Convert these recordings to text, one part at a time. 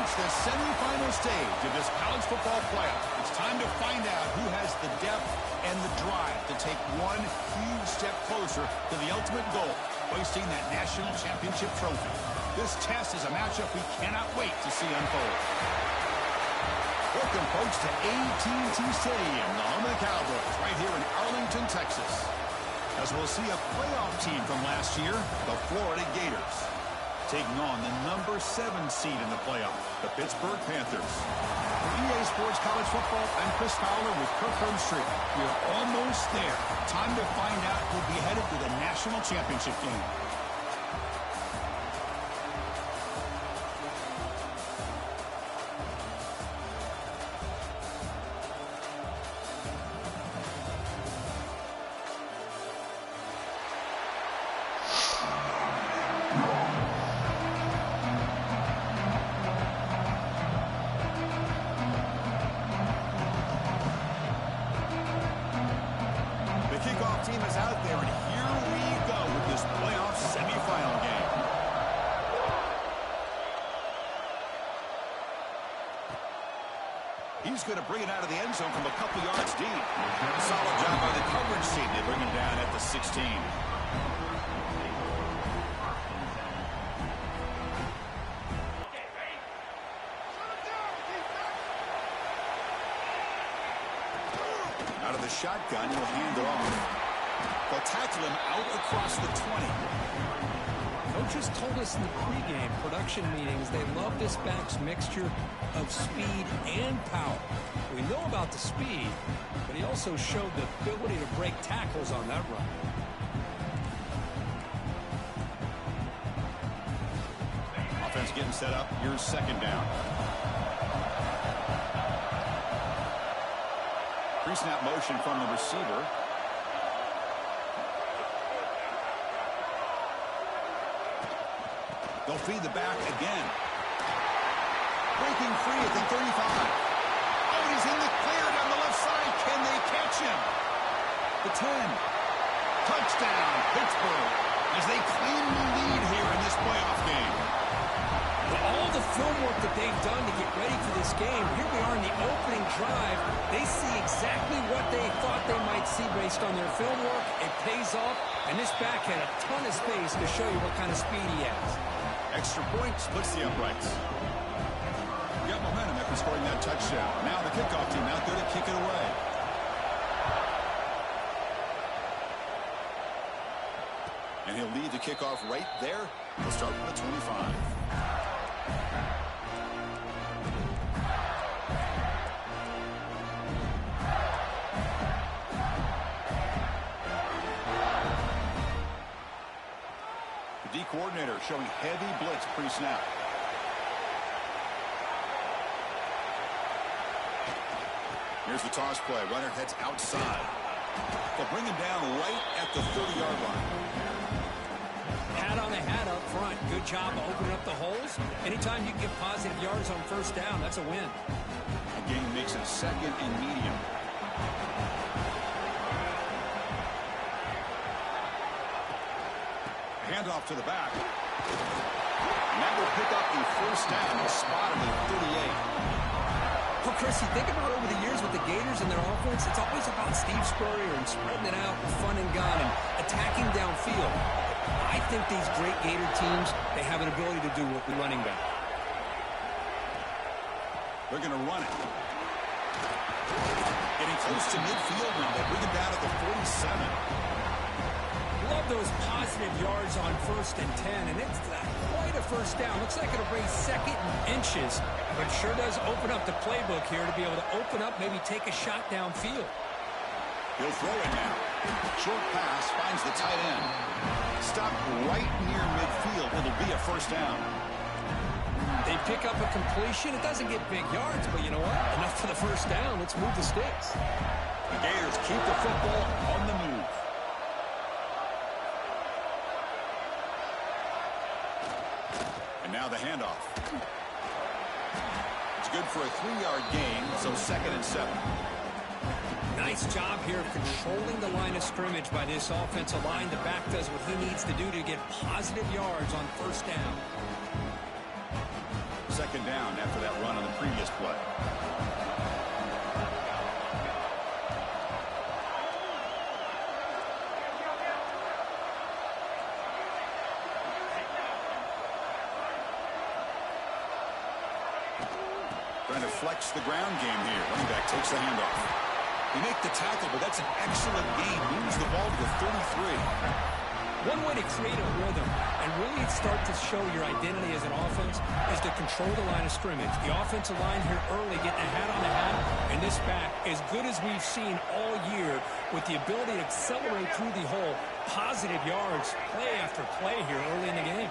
reached the semifinal stage of this college football playoff. It's time to find out who has the depth and the drive to take one huge step closer to the ultimate goal, hoisting that national championship trophy. This test is a matchup we cannot wait to see unfold. Welcome, folks, to AT&T Stadium, the home of the Cowboys, right here in Arlington, Texas. As we'll see a playoff team from last year, the Florida Gators, taking on the number 7 seed in the playoff, the Pittsburgh Panthers. For EA Sports College Football, I'm Chris Fowler with Kirk Herbstreit. We're almost there. Time to find out who'll be headed to the national championship game. Team is out there, and here we go with this playoff semifinal game. He's going to bring it out of the end zone from a couple yards deep. Solid job by the coverage team. They bring him down at the 16. Out of the shotgun, he'll hand it off. They'll tackle him out across the 20. Coaches told us in the pregame production meetings they love this back's mixture of speed and power. We know about the speed, but he also showed the ability to break tackles on that run. Offense getting set up. Here's second down. Pre-snap motion from the receiver. They'll feed the back again. Breaking free at the 35. Oh, and he's in the clear down the left side. Can they catch him? The 10. Touchdown, Pittsburgh, as they claim the lead here in this playoff game. With all the film work that they've done to get ready for this game, here we are in the opening drive. They see exactly what they thought they might see based on their film work. It pays off, and this back had a ton of space to show you what kind of speed he has. Extra point splits the uprights. We got momentum after scoring that touchdown. Now the kickoff team out there to kick it away. And he'll lead the kickoff right there. He'll start with the 25. The D coordinator showing heavy blitz pre-snap. Here's the toss play. Runner heads outside. They'll bring him down right at the 30-yard line. Hat on a hat up front. Good job of opening up the holes. Anytime you can get positive yards on first down, that's a win. A game makes it second and medium. Handoff to the back. And that will pick up the first down. Spotted at 38. Well, Chris, you think about over the years with the Gators and their offense, it's always about Steve Spurrier and spreading it out and fun and gun and attacking downfield. I think these great Gator teams, they have an ability to do what we're running back. They're going to run it. Getting close to midfield now. They bring it down at the 47. Love those positive yards on 1st and 10, and it's not quite a first down. Looks like it'll bring second and inches, but sure does open up the playbook here to be able to open up, maybe take a shot downfield. He'll throw it now. Short pass finds the tight end. Stopped right near midfield. It'll be a first down. They pick up a completion. It doesn't get big yards, but you know what? Enough for the first down. Let's move the sticks. The Gators keep the football on the move. And now the handoff. It's good for a 3-yard gain, so 2nd and 7. Nice job here of controlling the line of scrimmage by this offensive line. The back does what he needs to do to get positive yards on first down. Second down after that run on the previous play. Trying to flex the ground game here. Running back takes the handoff. They make the tackle, but that's an excellent gain. Moves the ball to the 33. One way to create a rhythm and really start to show your identity as an offense is to control the line of scrimmage. The offensive line here early getting a hat on the hat, and this back, as good as we've seen all year, with the ability to accelerate through the hole, positive yards, play after play here early in the game.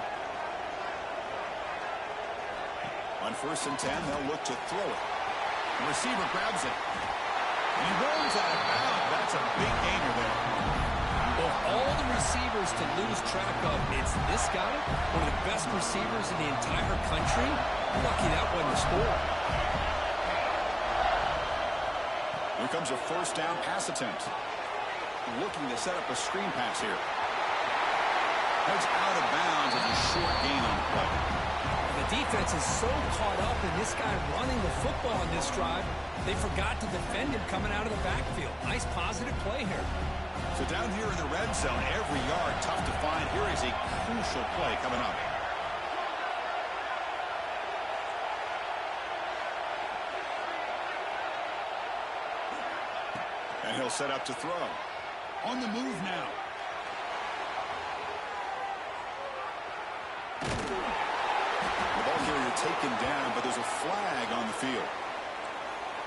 On 1st and 10, they'll look to throw it. The receiver grabs it. And he rolls out of bounds. That's a big gainer there. Of all the receivers to lose track of, it's this guy, one of the best receivers in the entire country. Lucky that wasn't a score. Here comes a 1st down pass attempt. Looking to set up a screen pass here. That's out of bounds as a short gain on the play. The defense is so caught up in this guy running the football in this drive, they forgot to defend him coming out of the backfield. Nice positive play here. So down here in the red zone, every yard tough to find. Here is a crucial play coming up. And he'll set up to throw. On the move now. The ball carrier taken down, but there's a flag on the field.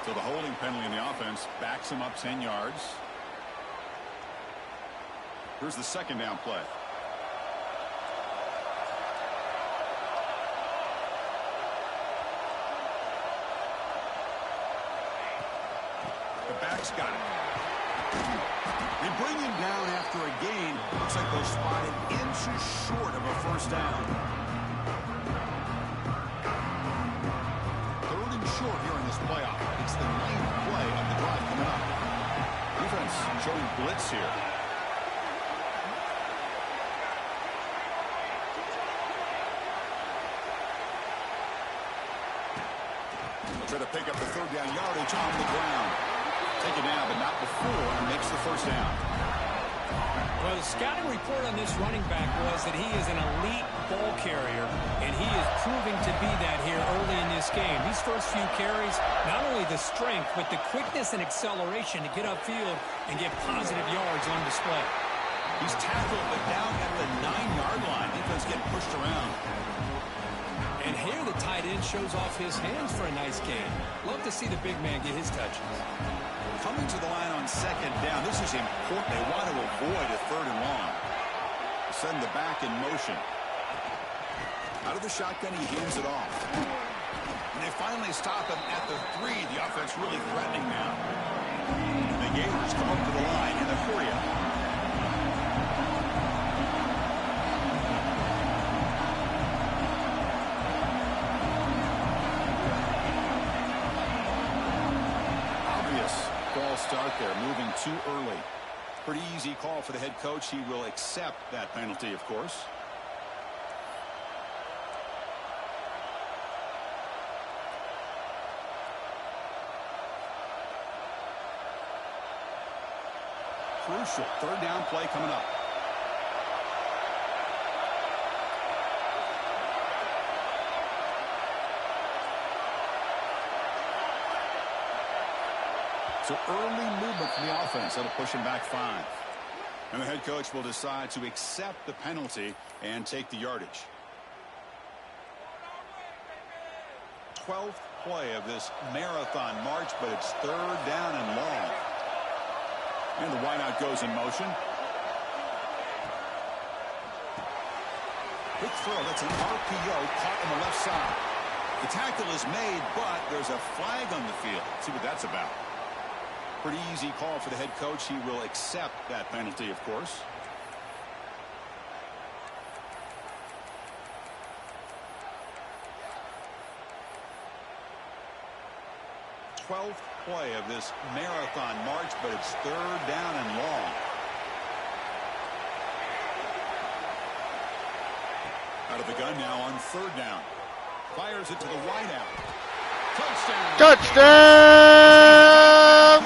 So the holding penalty in the offense backs him up 10 yards. Here's the 2nd down play. The back's got it. They bring him down after a gain. Looks like they're spotted inches short of a 1st down. 3rd and short here in this playoff. It's the 9th play of the drive coming up. Defense showing blitz here. Try to pick up the 3rd down yardage on the ground. Take it down, but not before, and makes the 1st down. Well, the scouting report on this running back was that he is an elite ball carrier, and he is proving to be that here early in this game. These first few carries, not only the strength, but the quickness and acceleration to get upfield and get positive yards on display. He's tackled, but down at the 9-yard line. Defense getting pushed around. And here the tight end shows off his hands for a nice game. Love to see the big man get his touches. Coming to the line on 2nd down. This is important. They want to avoid a 3rd and long. Send the back in motion. Out of the shotgun, he hands it off. And they finally stop him at the 3. The offense really threatening now. The Gators come up to the line in a hurry-up. Start there, moving too early. Pretty easy call for the head coach. He will accept that penalty, of course. Crucial 3rd down play coming up. So early movement from the offense. That'll push him back 5. And the head coach will decide to accept the penalty and take the yardage. 12th play of this marathon march, but it's 3rd down and long. And the wideout goes in motion. Quick throw. That's an RPO caught on the left side. The tackle is made, but there's a flag on the field. Let's see what that's about. Pretty easy call for the head coach. He will accept that penalty, of course. Twelfth play of this marathon march, but it's 3rd down and long. Out of the gun now on 3rd down. Fires it to the wideout. Touchdown! Touchdown,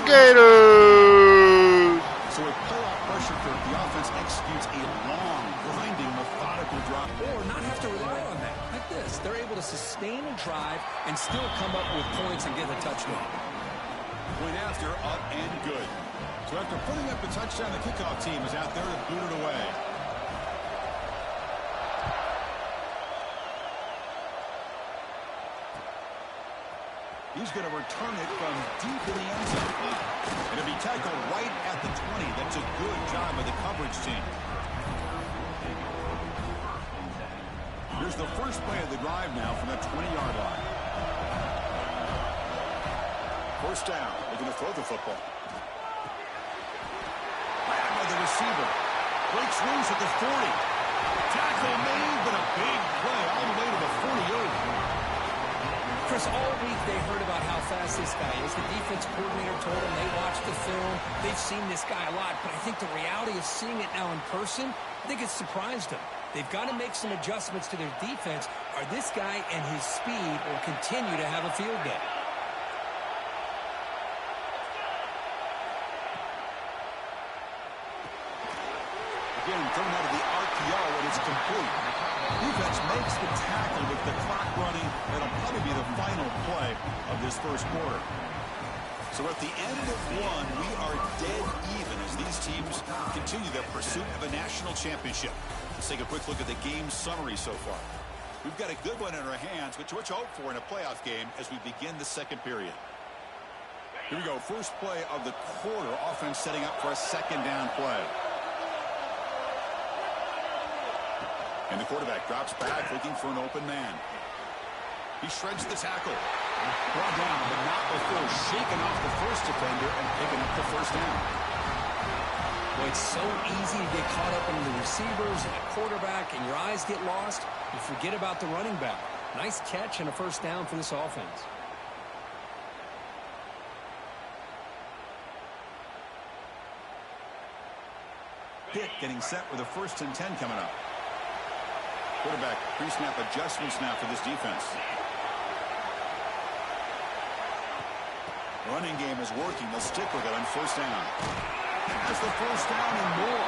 Gators! So with playoff pressure, the offense executes a long, grinding, methodical drive. Or not have to rely on that. Like this. They're able to sustain a drive and still come up with points and get a touchdown. Point after, up and good. So after putting up the touchdown, the kickoff team is out there to boot it away. He's going to return it from deep in the end zone. And it'll be tackled right at the 20. That's a good job by the coverage team. Here's the first play of the drive now from the 20-yard line. First down, looking to throw the football. Back by the receiver. Breaks loose at the 40. Tackle made, but a big play all the way to the 48. Chris, all week they heard about how fast this guy is. The defense coordinator told them they watched the film. They've seen this guy a lot, but I think the reality of seeing it now in person, I think it's surprised them. They've got to make some adjustments to their defense, or this guy and his speed will continue to have a field day. Again, thrown out of the RPO, and it's complete. Defense makes the tackle with the clock running. That'll probably be the final play of this first quarter. So at the end of one, we are dead even as these teams continue their pursuit of a national championship. Let's take a quick look at the game summary so far. We've got a good one in our hands, which you hope for in a playoff game as we begin the second period. Here we go. First play of the quarter. Offense setting up for a second down play. And the quarterback drops back, looking for an open man. He shreds the tackle. Brought down, but not before shaking off the first defender and picking up the first down. Boy, it's so easy to get caught up in the receivers and the quarterback, and your eyes get lost. You forget about the running back. Nice catch and a first down for this offense. Pitt getting set with a 1st and 10 coming up. Quarterback pre-snap adjustments now for this defense. Running game is working. They'll stick with it on first down. Has the first down and more.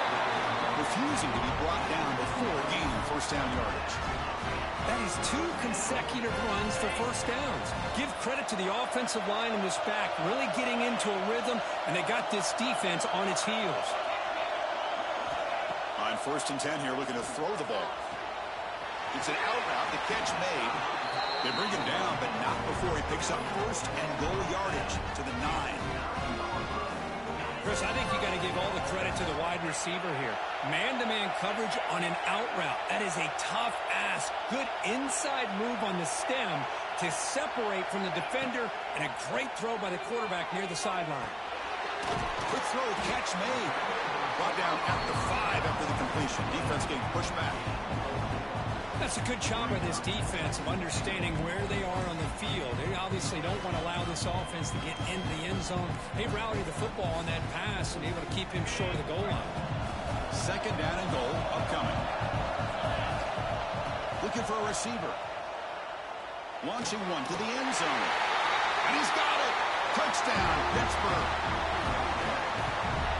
Refusing to be brought down before gaining first down yardage. That is 2 consecutive runs for first downs. Give credit to the offensive line and this back really getting into a rhythm, and they got this defense on its heels. On 1st and 10 here, looking to throw the ball. It's an out route, the catch made. They bring him down, but not before he picks up first and goal yardage to the 9. Chris, I think you got to give all the credit to the wide receiver here. Man-to-man coverage on an out route. That is a tough ask. Good inside move on the stem to separate from the defender, and a great throw by the quarterback near the sideline. Quick throw, catch made. Brought down at the 5 after the completion. Defense getting pushed back. That's a good job by this defense of understanding where they are on the field. They obviously don't want to allow this offense to get into the end zone. They rallied the football on that pass and able to keep him short of the goal line. Second down and goal upcoming. Looking for a receiver. Launching one to the end zone. And he's got it. Touchdown, Pittsburgh.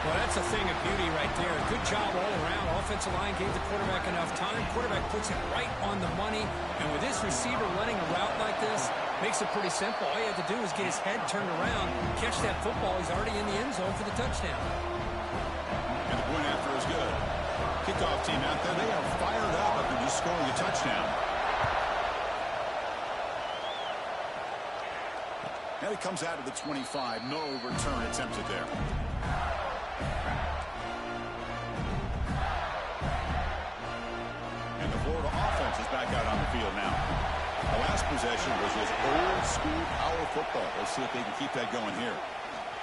Well, that's a thing of beauty right there. Good job all around. Offensive line gave the quarterback enough time. Quarterback puts it right on the money. And with this receiver running a route like this, makes it pretty simple. All you have to do is get his head turned around, catch that football. He's already in the end zone for the touchdown. And the point after is good. Kickoff team out there. They are fired up after just scoring a touchdown. Now he comes out of the 25. No return attempted there. And the Florida offense is back out on the field now. The last possession was just old school power football. Let's see if they can keep that going here.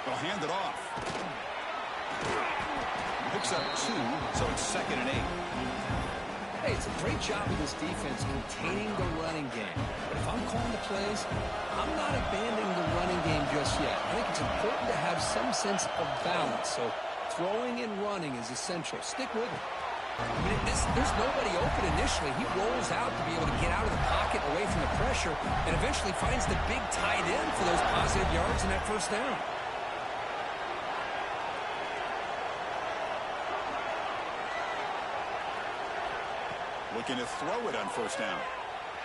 They'll hand it off. Picks up 2, so it's 2nd and 8. Hey, it's a great job of this defense containing the running game. But if I'm calling the plays, I'm not abandoning the running game just yet. I think it's important to have some sense of balance. So throwing and running is essential. Stick with it. I mean, there's nobody open initially. He rolls out to be able to get out of the pocket away from the pressure and eventually finds the big tight end for those positive yards in that first down. Looking to throw it on first down.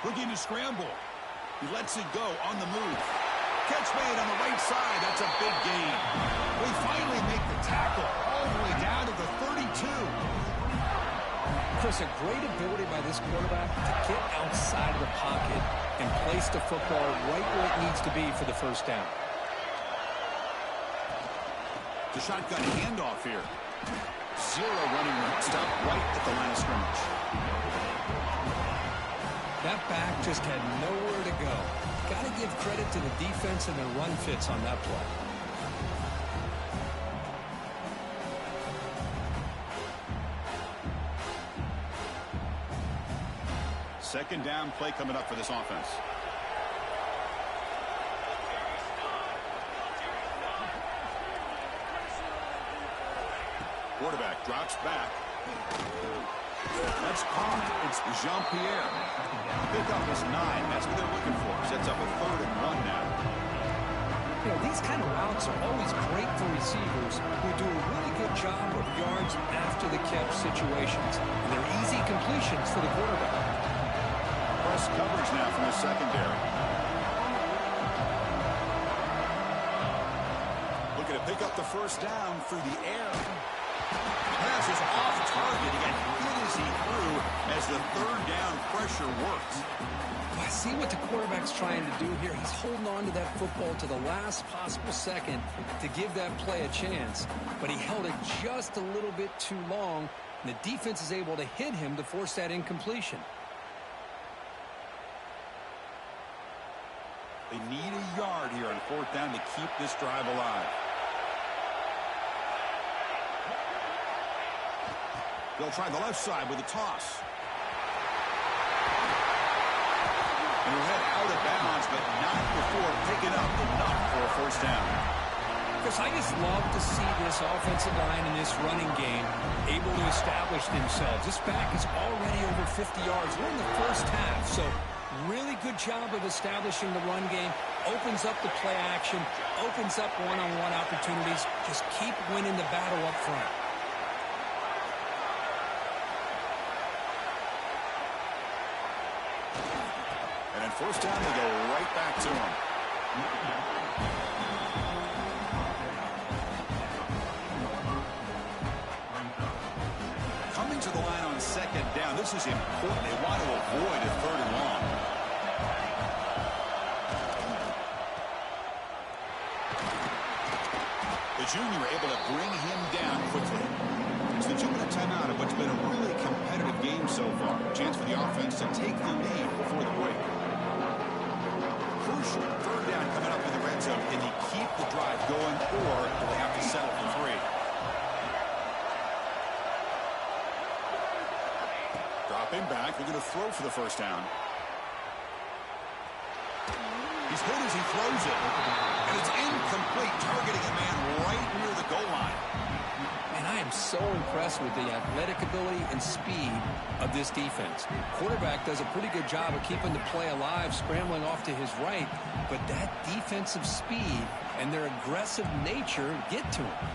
Looking to scramble. He lets it go on the move. Catch made on the right side. That's a big gain. We finally make the tackle all the way down to the 32. Chris, a great ability by this quarterback to get outside of the pocket and place the football right where it needs to be for the first down. The shotgun handoff here. Zero running room. Stop right at the line of scrimmage. That back just had nowhere to go. Got to give credit to the defense and their run fits on that play. Second down play coming up for this offense. Quarterback drops back. That's caught. It's Jean-Pierre. Pickup is 9. That's what they're looking for. Sets up a 3rd and 1 now. You know, these kind of routes are always great for receivers who do a really good job of yards after the catch situations. And they're easy completions for the quarterback. Press coverage now from the secondary. Looking to pick up the first down through the air. Pass is off target. He got hit as he threw as the 3rd down pressure worked. I see what the quarterback's trying to do here. He's holding on to that football to the last possible second to give that play a chance. But he held it just a little bit too long, and the defense is able to hit him to force that incompletion. They need a yard here on 4th down to keep this drive alive. They'll try the left side with a toss. And he'll head out of bounds, but not before picking up enough for a first down. Chris, I just love to see this offensive line in this running game able to establish themselves. This back is already over 50 yards. We're in the first half, so really good job of establishing the run game. Opens up the play action, opens up one-on-one opportunities. Just keep winning the battle up front. And at first down, they go right back to him. Coming to the line on 2nd down. This is important. They want to avoid a 3rd and long. The junior able to bring him down quickly. It's the 2-minute timeout of what's been a really competitive game so far. Chance for the offense to take the lead before the break. Crucial 3rd down coming up in the red zone. Can they keep the drive going, or do they have to settle for 3? Dropping back. They're going to throw for the first down. He's hit as he throws it. And it's incomplete, targeting a man right near the goal line. And I am so impressed with the athletic ability and speed of this defense. Quarterback does a pretty good job of keeping the play alive, scrambling off to his right, but that defensive speed and their aggressive nature get to him.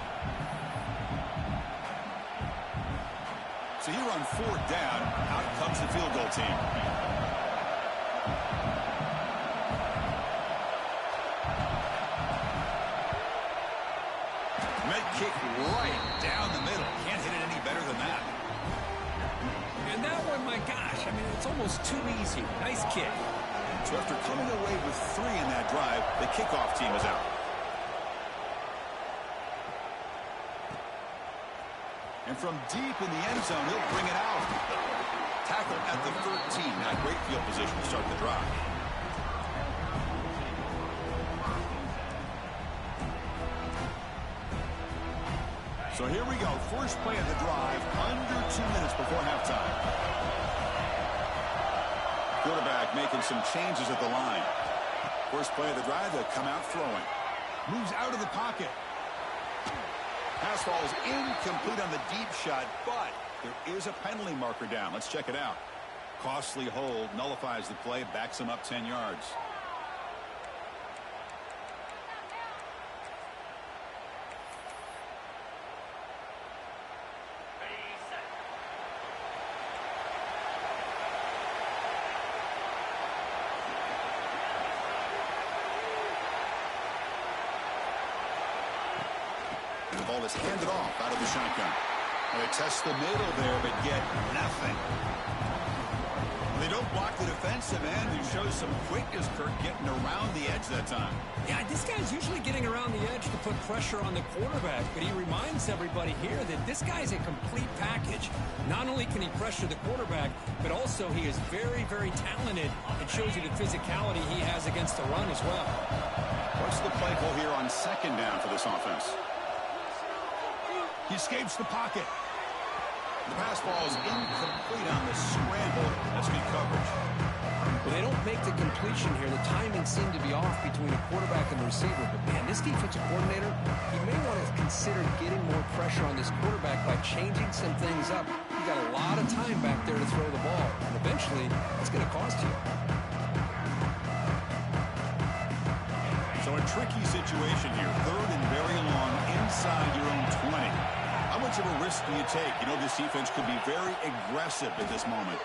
So here on 4th down, out comes the field goal team. Med kick right down the middle. Can't hit it any better than that. And that one, my gosh, I mean, it's almost too easy. Nice kick. So after coming away with 3 in that drive, the kickoff team is out. And from deep in the end zone, he'll bring it out. Tackle at the 13. Not great field position to start the drive. So here we go. First play of the drive, under 2 minutes before halftime. Quarterback making some changes at the line. First play of the drive, they'll come out throwing. Moves out of the pocket. Pass ball is incomplete on the deep shot, but There is a penalty marker down. Let's check it out. Costly hold nullifies the play, backs him up 10 yards. The ball is handed off out of the shotgun. They test the middle there, but get nothing. They don't block the defensive end, who shows some quickness, Kirk, getting around the edge that time. Yeah, this guy's usually getting around the edge to put pressure on the quarterback, but he reminds everybody here that this guy's a complete package. Not only can he pressure the quarterback, but also he is very, very talented. It shows you the physicality he has against the run as well. What's the play call here on second down for this offense? He escapes the pocket. The pass ball is incomplete on the scramble. That's good coverage. Well, they don't make the completion here. The timing seemed to be off between the quarterback and the receiver. But, man, this defensive coordinator, he may want to consider getting more pressure on this quarterback by changing some things up. You got a lot of time back there to throw the ball. And eventually, it's going to cost you. So a tricky situation here. Third and very long inside your own 20. How much of a risk do you take? You know, this defense could be very aggressive at this moment.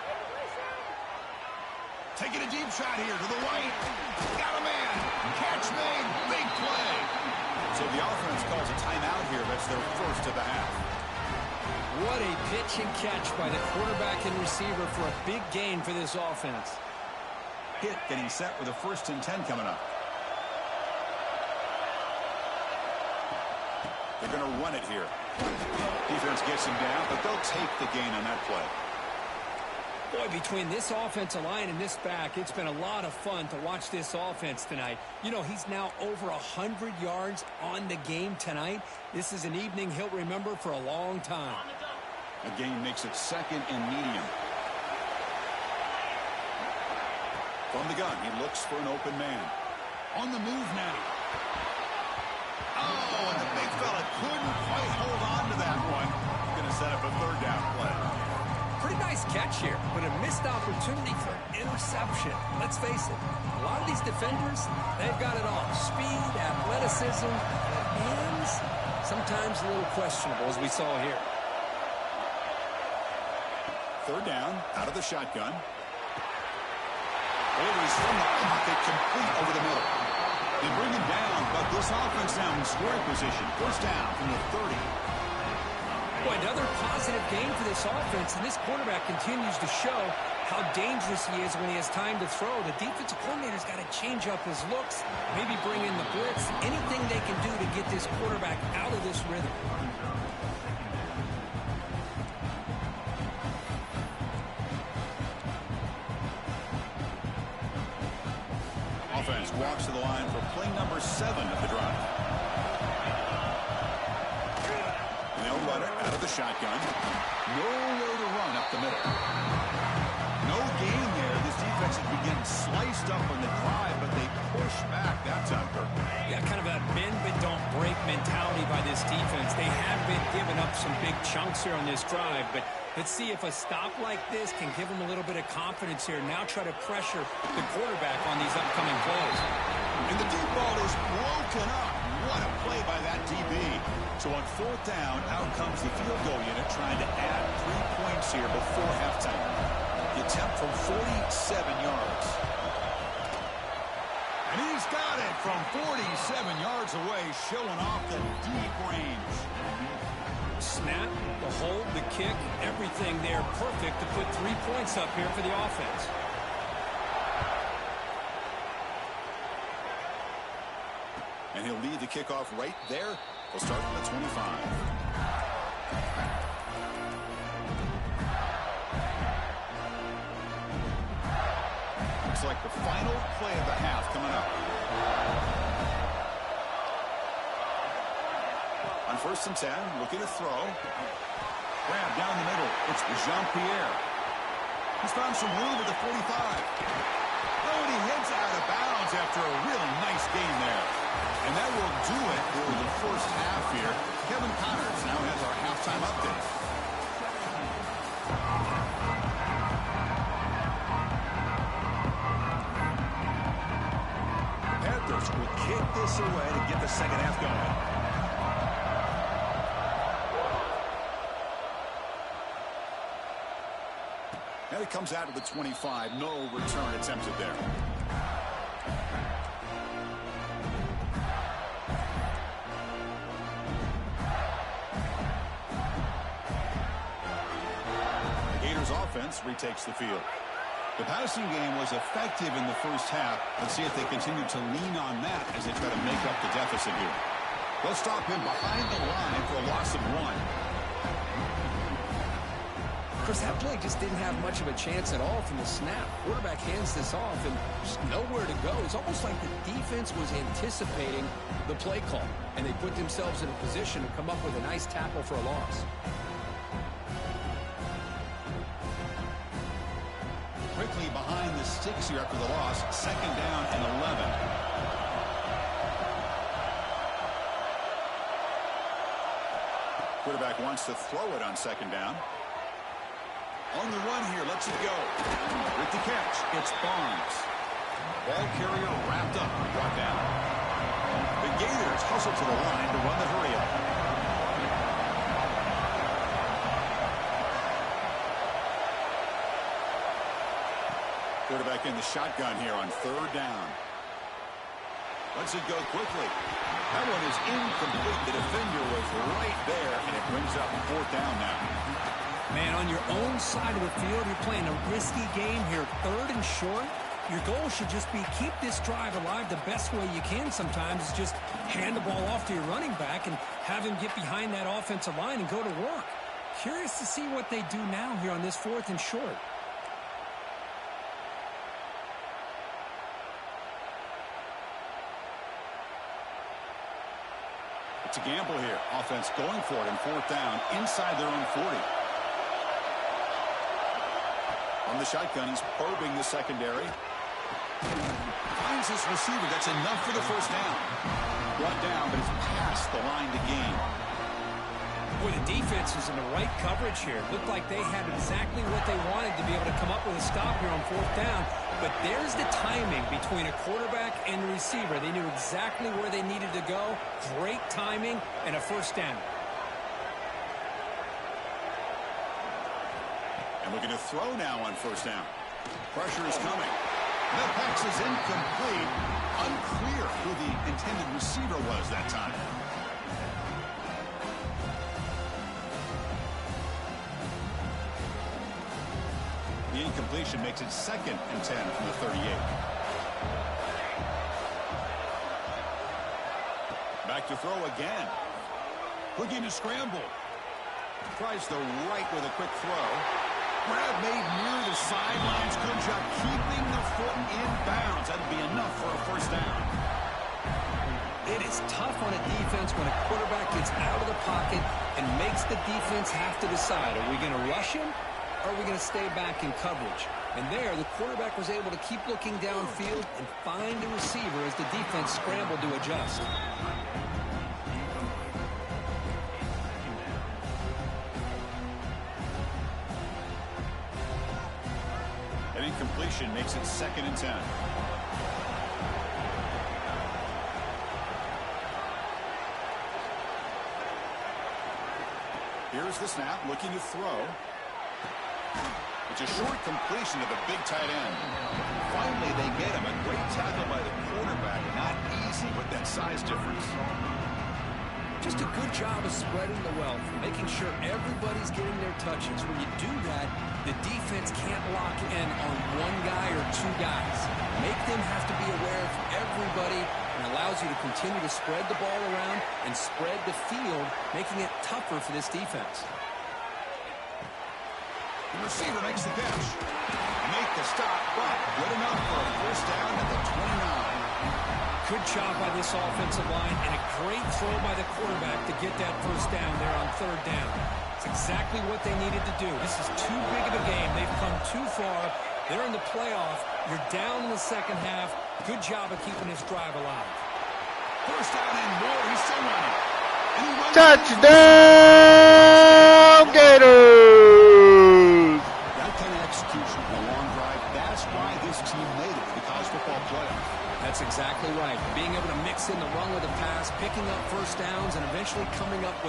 Taking a deep shot here to the right. Got a man. Catch made. Big play. So the offense calls a timeout here. That's their first of the half. What a pitch and catch by the quarterback and receiver for a big gain for this offense. Hit getting set with a 1st and 10 coming up. They're going to run it here. Defense gets him down, but they'll take the gain on that play. Boy, between this offensive line and this back, it's been a lot of fun to watch this offense tonight. You know, he's now over 100 yards on the game tonight. This is an evening he'll remember for a long time. A gain makes it 2nd and medium. From the gun, he looks for an open man. On the move now. Oh, and the big fella couldn't quite hold on to that one. Going to set up a 3rd down play. Pretty nice catch here, but a missed opportunity for an interception. Let's face it, a lot of these defenders, they've got it all. Speed, athleticism, hands, sometimes a little questionable, as we saw here. 3rd down, out of the shotgun. Overs from the pocket, complete over the middle. They bring him down, but this offense now in scoring position. 1st down from the 30. Boy, another positive game for this offense, and this quarterback continues to show how dangerous he is when he has time to throw. The defensive coordinator's got to change up his looks, maybe bring in the blitz, anything they can do to get this quarterback out of this rhythm. Offense walks to the line for play number 7 of the drive. And they'll run it out of the shotgun. Nowhere to run up the middle. No gain there. This defense has been getting sliced up on the drive, but they push back that time, Kirk. Yeah, kind of a bend but don't break mentality by this defense. They have been giving up some big chunks here on this drive, but let's see if a stop like this can give them a little bit of confidence here. Now try to pressure the quarterback on these upcoming plays. And the deep ball is broken up. What a play by that DB. So on 4th down, out comes the field goal unit trying to add 3 points here before halftime. The attempt from 47 yards. And he's got it from 47 yards away, showing off the deep range. Snap, the hold, the kick, everything there perfect to put 3 points up here for the offense. And he'll lead the kickoff right there. We'll start from the 25. Looks like the final play of the half coming up. On 1st and 10, looking to throw. Grab down the middle. It's Jean-Pierre. He's found some room at the 45. Oh, and he heads out of bounds after a really nice game there. And that will do it for the first half here. Kevin Connors now has our halftime update. this away to get the second half going. And it comes out to the 25. No return attempted there. The Gators offense retakes the field. The passing game was effective in the first half. Let's see if they continue to lean on that as they try to make up the deficit here. They'll stop him behind the line for a loss of 1. Of course, that play just didn't have much of a chance at all from the snap. Quarterback hands this off and just nowhere to go. It's almost like the defense was anticipating the play call, and they put themselves in a position to come up with a nice tackle for a loss. Quickly behind the sticks here after the loss. 2nd down and 11. Quarterback wants to throw it on 2nd down. On the run here, lets it go. With the catch, it's Barnes. Ball carrier wrapped up and brought down. The Gators hustle to the line to run the hurry up. Quarterback in the shotgun here on 3rd down. Lets it go quickly. That one is incomplete. The defender was right there, and it brings up 4th down now. Man, on your own side of the field, you're playing a risky game here. 3rd and short. Your goal should just be keep this drive alive the best way you can sometimes is just hand the ball off to your running back and have him get behind that offensive line and go to work. Curious to see what they do now here on this 4th and short. It's a gamble here. Offense going for it in 4th down inside their own 40. On the shotgun, he's probing the secondary. Finds his receiver. That's enough for the 1st down. Brought down, but it's past the line to gain. Boy, the defense was in the right coverage here. Looked like they had exactly what they wanted to be able to come up with a stop here on 4th down. But there's the timing between a quarterback and the receiver. They knew exactly where they needed to go. Great timing and a 1st down. And looking to throw now on 1st down. Pressure is coming. And that pass is incomplete. Unclear who the intended receiver was that time. The incompletion makes it 2nd and 10 from the 38. Back to throw again. Looking to scramble. Tries the right with a quick throw. Grab made near the sidelines. Good job keeping the foot in bounds. That'll be enough for a 1st down. It is tough on a defense when a quarterback gets out of the pocket and makes the defense have to decide, are we going to rush him or are we going to stay back in coverage? And there, the quarterback was able to keep looking downfield and find the receiver as the defense scrambled to adjust. An incompletion makes it 2nd and 10. Here's the snap, looking to throw. It's a short completion to the big tight end. Finally, they get him. A great tackle by the quarterback. Not easy with that size difference. Just a good job of spreading the wealth, making sure everybody's getting their touches. When you do that, the defense can't lock in on one guy or 2 guys. Make them have to be aware of everybody and allows you to continue to spread the ball around and spread the field, making it tougher for this defense. The receiver makes the catch. Make the stop, but good enough for a 1st down at the 29. Good job by this offensive line and a great throw by the quarterback to get that 1st down there on 3rd down. It's exactly what they needed to do. This is too big of a game. They've come too far. They're in the playoff. You're down in the 2nd half. Good job of keeping this drive alive. 1st down and more. He's still running. Touchdown, Gators! That kind of execution in a long drive, that's why this team made it to the college football playoff. That's exactly right. Being able to mix in the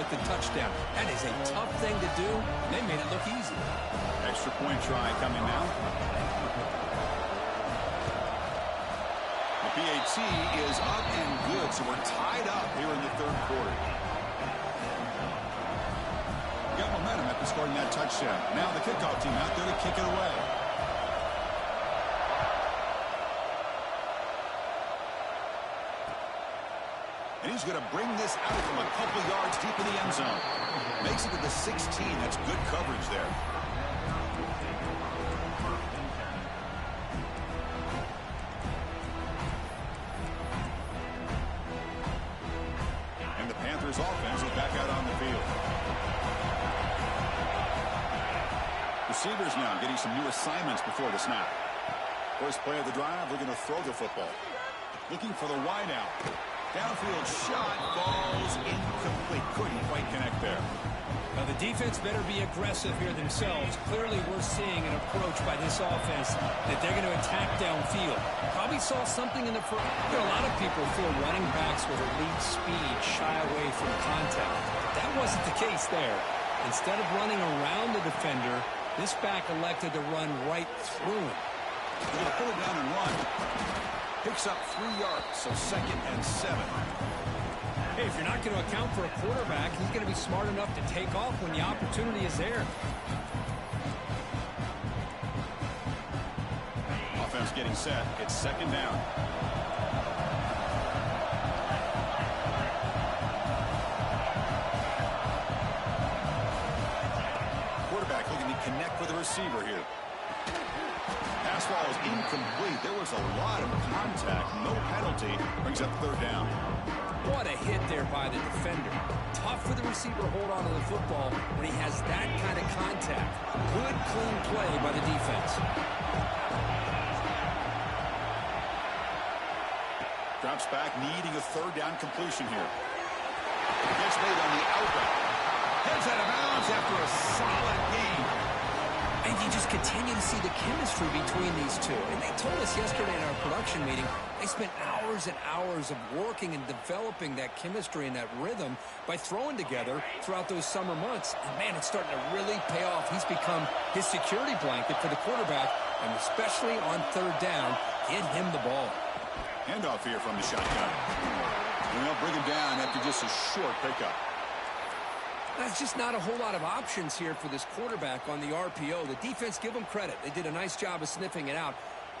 with the touchdown. That is a tough thing to do. They made it look easy. Extra point try coming now. The PAT is up and good, so we're tied up here in the third quarter. Got momentum after scoring that touchdown. Now the kickoff team out there to kick it away. And he's going to bring this out from a couple yards deep in the end zone. Makes it to the 16. That's good coverage there. And the Panthers offense is back out on the field. Receivers now getting some new assignments before the snap. First play of the drive, looking to throw the football. Looking for the wide out. Downfield shot falls incomplete. Couldn't quite connect there. Now the defense better be aggressive here themselves. Clearly we're seeing an approach by this offense that they're going to attack downfield. Probably saw something in the first. A lot of people feel running backs with elite speed shy away from contact. That wasn't the case there. Instead of running around the defender, this back elected to run right through him. He's going to pull it down and run. Picks up 3 yards, so 2nd and 7. Hey, if you're not going to account for a quarterback, he's going to be smart enough to take off when the opportunity is there. Offense getting set. It's 2nd down. Quarterback looking to connect with the receiver here. Pass ball is incomplete. There was a lot of contact. No penalty. Brings up 3rd down. What a hit there by the defender. Tough for the receiver to hold on to the football when he has that kind of contact. Good, clean play by the defense. Drops back, needing a 3rd down completion here. Gets made on the outright. Heads out of bounds after a solid game. And you just continue to see the chemistry between these two. And they told us yesterday in our production meeting, they spent hours and hours of working and developing that chemistry and that rhythm by throwing together throughout those summer months. And, man, it's starting to really pay off. He's become his security blanket for the quarterback, and especially on 3rd down, get him the ball. Handoff here from the shotgun. And they'll bring him down after just a short pickup. That's just not a whole lot of options here for this quarterback on the RPO. The defense, give them credit. They did a nice job of sniffing it out.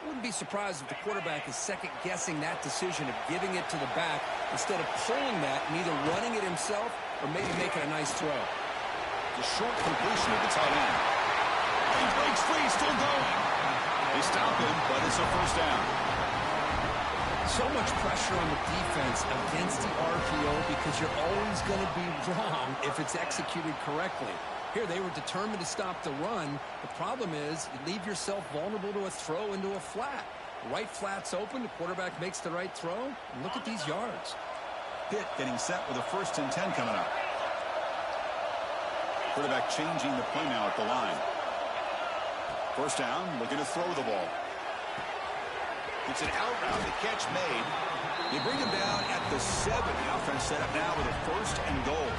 Wouldn't be surprised if the quarterback is second-guessing that decision of giving it to the back instead of pulling that and either running it himself or maybe making a nice throw. The short completion of the tight end. He breaks free, still going. They stop him, but it's a 1st down. So much pressure on the defense against the RPO because you're always going to be wrong if it's executed correctly. Here, they were determined to stop the run. The problem is you leave yourself vulnerable to a throw into a flat. Right flat's open. The quarterback makes the right throw. And look at these yards. Pitt getting set with a 1st and 10 coming up. Quarterback changing the play now at the line. 1st down, looking to throw the ball. It's an out route, the catch made. They bring him down at the 7. The offense set up now with a 1st and goal.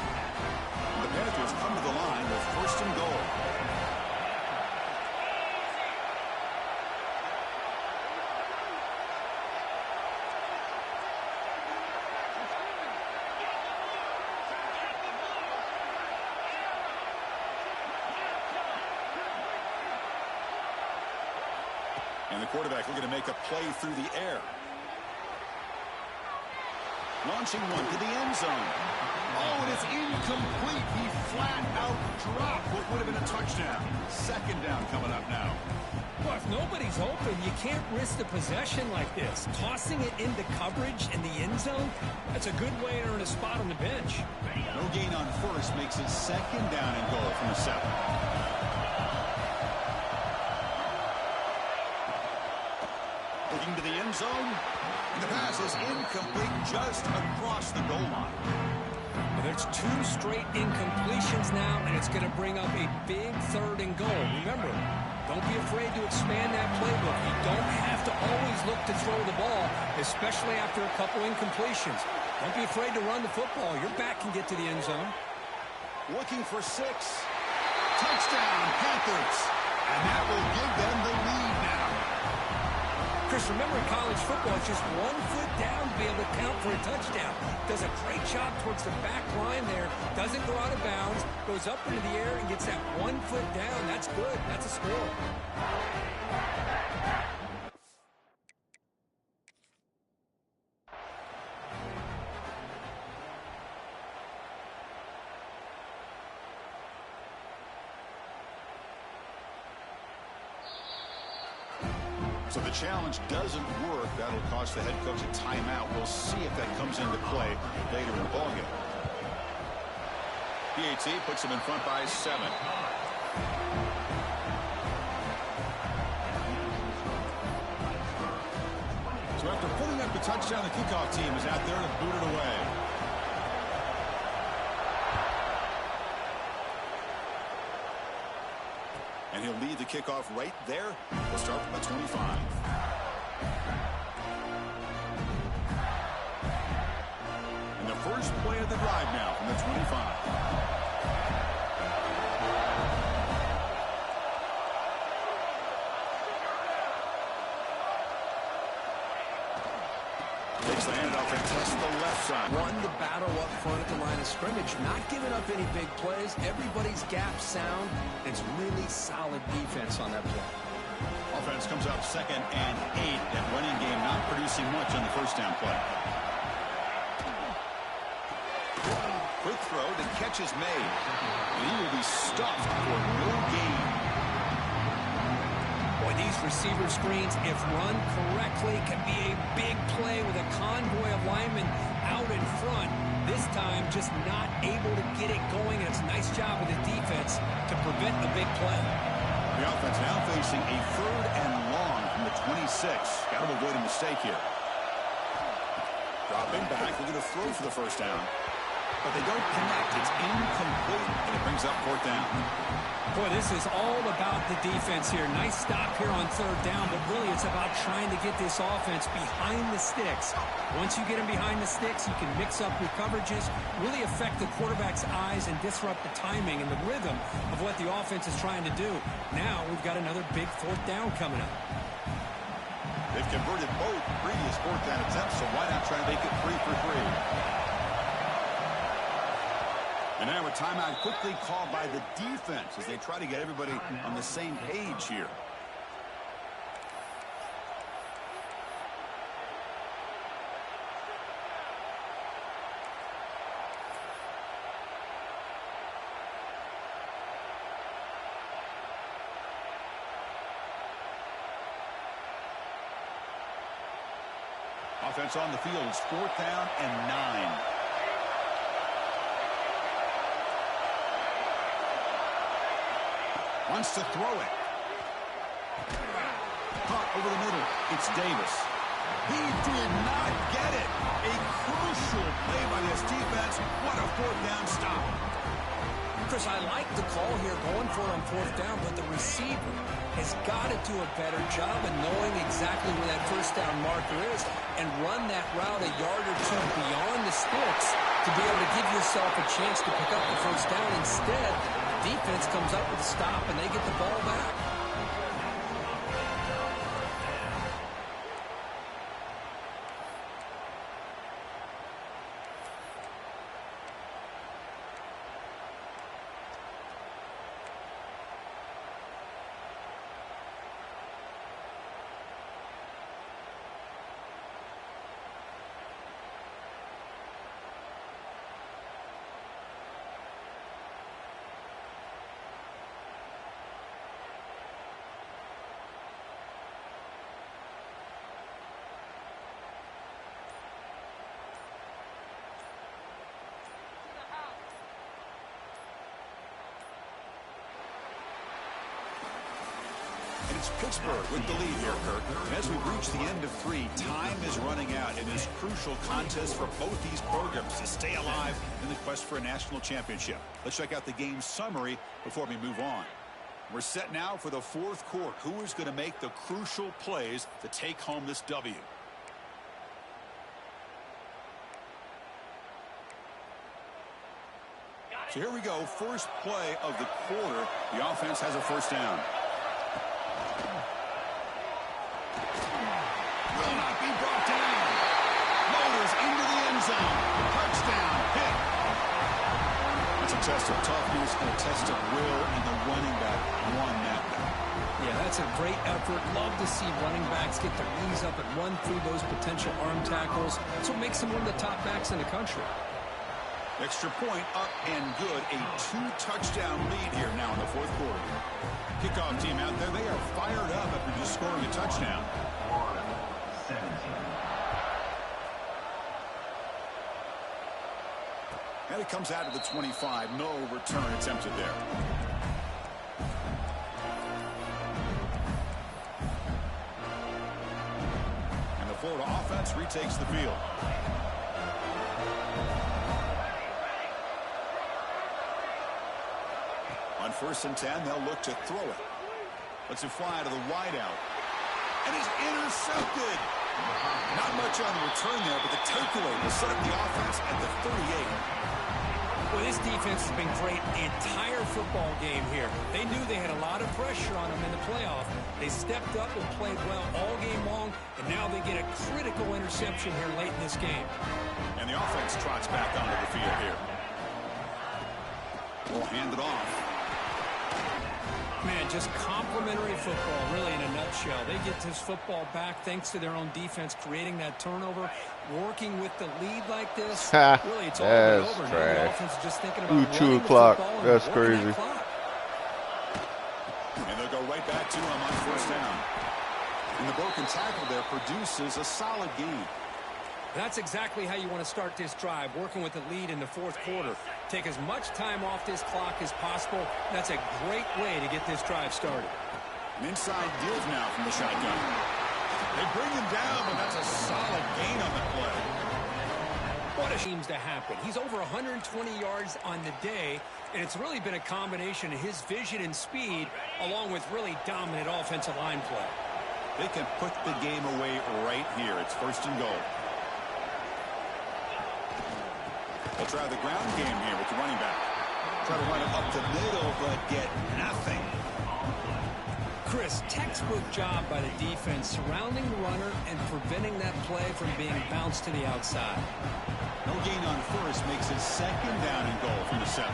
The Panthers come to the line with 1st and goal. And the quarterback looking to make a play through the air. Launching one to the end zone. Oh, and it's incomplete. He flat out dropped what would have been a touchdown. 2nd down coming up now. Well, if nobody's open, you can't risk the possession like this. Tossing it into coverage in the end zone, that's a good way to earn a spot on the bench. No gain on 1st makes it 2nd down and goal from the 7. Looking to the end zone. And the pass is incomplete just across the goal line. Well, there's 2 straight incompletions now, and it's going to bring up a big 3rd and goal. Remember, don't be afraid to expand that playbook. You don't have to always look to throw the ball, especially after a couple incompletions. Don't be afraid to run the football. Your back can get to the end zone. Looking for 6. Touchdown, Panthers. And that will give them the lead now. Chris, remember in college football, it's just 1 foot down to be able to count for a touchdown. Does a great job towards the back line there. Doesn't go out of bounds. Goes up into the air and gets that 1 foot down. That's good. That's a score. So the challenge doesn't work. That'll cost the head coach a timeout. We'll see if that comes into play later in the ballgame. PAT puts them in front by 7. So after putting up the touchdown, the kickoff team is out there to boot it away. And he'll lead the kickoff right there. We'll start from the 25. And the first play of the drive now from the 25. Takes the handoff and tests the left side. Won the battle up front at the line of scrimmage. Not giving up any big plays. Everybody's gap sound. It's really solid defense on that play. Offense comes up 2nd and 8. That running game not producing much on the first down play. Quick throw. The catch is made. And he will be stuffed for no gain. Boy, these receiver screens, if run correctly, can be a big play with a convoy of linemen out in front. This time, just not able to get it going. And it's a nice job with the defense to prevent a big play. The offense now facing a 3rd and long from the 26. Got to avoid a mistake here. Dropping back, looking to throw for the first down. But they don't connect. It's incomplete, and it brings up 4th down. Boy, this is all about the defense here. Nice stop here on 3rd down, but really it's about trying to get this offense behind the sticks. Once you get them behind the sticks, you can mix up your coverages, really affect the quarterback's eyes and disrupt the timing and the rhythm of what the offense is trying to do. Now we've got another big 4th down coming up. They've converted both previous 4th down attempts, so why not try to make it 3 for 3? And now a timeout quickly called by the defense as they try to get everybody on the same page here. Offense on the field is 4th down and 9. Wants to throw it. Caught over the middle. It's Davis. He did not get it. A crucial play by this defense. What a 4th down stop. Chris, I like the call here going for it on 4th down, but the receiver has got to do a better job of knowing exactly where that first down marker is and run that route a yard or 2 beyond the sticks to be able to give yourself a chance to pick up the first down. Instead, defense comes up with a stop and they get the ball back. It's Pittsburgh with the lead here, Kirk. And as we reach the end of 3, time is running out in this crucial contest for both these programs to stay alive in the quest for a national championship. Let's check out the game summary before we move on. We're set now for the 4th quarter. Who is going to make the crucial plays to take home this W? So here we go, first play of the quarter. The offense has a first down. Will not be brought down. Motors into the end zone. Touchdown, hit. That's a test of toughness and a test of will, and the running back won that battle. Yeah, that's a great effort. Love to see running backs get their knees up and run through those potential arm tackles. That's what makes them one of the top backs in the country. Extra point up and good. A 2-touchdown lead here now in the fourth quarter. Kickoff team out there. They are fired up after just scoring a touchdown. And it comes out of the 25. No return attempted there. And the Florida offense retakes the field. On 1st and 10, they'll look to throw it. Lets it fly to the wideout. And it's intercepted. Not much on the return there, but the takeaway will set up the offense at the 38. Well, this defense has been great the entire football game here. They knew they had a lot of pressure on them in the playoff. They stepped up and played well all game long, and now they get a critical interception here late in this game. And the offense trots back onto the field here. We'll hand it off. Man, just complimentary football, really, in a nutshell. They get this football back thanks to their own defense, creating that turnover, working with the lead like this. Really, it's all the way over. Now the offense is just thinking about running the clock. football. That's crazy. And they'll go right back to him on 1st down. And the broken tackle there produces a solid gain. That's exactly how you want to start this drive, working with the lead in the fourth quarter. Take as much time off this clock as possible. That's a great way to get this drive started. An inside deals now from the shotgun. They bring him down, but that's a solid gain on the play. What seems to happen. He's over 120 yards on the day, and it's really been a combination of his vision and speed, along with really dominant offensive line play. They can put the game away right here. It's 1st and goal. They'll try the ground game here with the running back. Try to run it up the middle, but get nothing. Chris, textbook job by the defense surrounding the runner and preventing that play from being bounced to the outside. No gain on 1st makes it 2nd down and goal from the 7.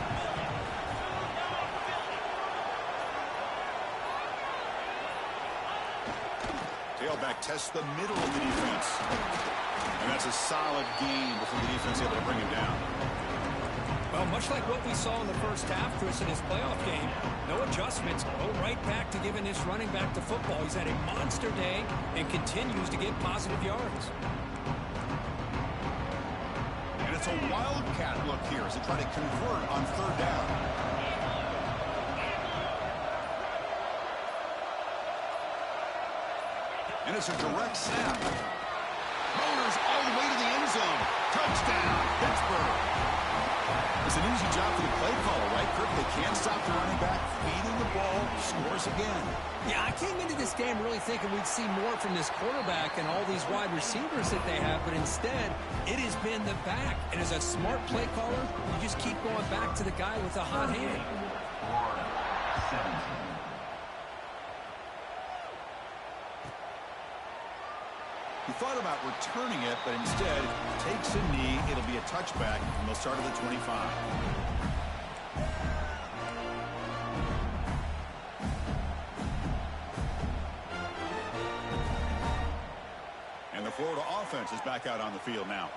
Tailback tests the middle of the defense. And that's a solid gain before the defense able to bring him down. Well, much like what we saw in the first half, Chris, in his playoff game, no adjustments, go right back to giving this running back the football. He's had a monster day and continues to get positive yards. And it's a wildcat look here as they try to convert on 3rd down. And it's a direct snap. Motors all the way to the end zone. Touchdown, Pittsburgh. It's an easy job for the play caller, right, Kirk? They can't stop the running back, feeding the ball, scores again. Yeah, I came into this game really thinking we'd see more from this quarterback and all these wide receivers that they have, but instead, it has been the back. And as a smart play caller, you just keep going back to the guy with a hot hand. He thought about returning it, but instead takes a knee. It'll be a touchback, and they'll start at the 25. And the Florida offense is back out on the field now.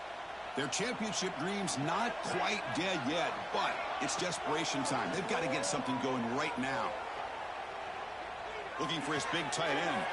Their championship dreams not quite dead yet, but it's desperation time. They've got to get something going right now. Looking for his big tight end.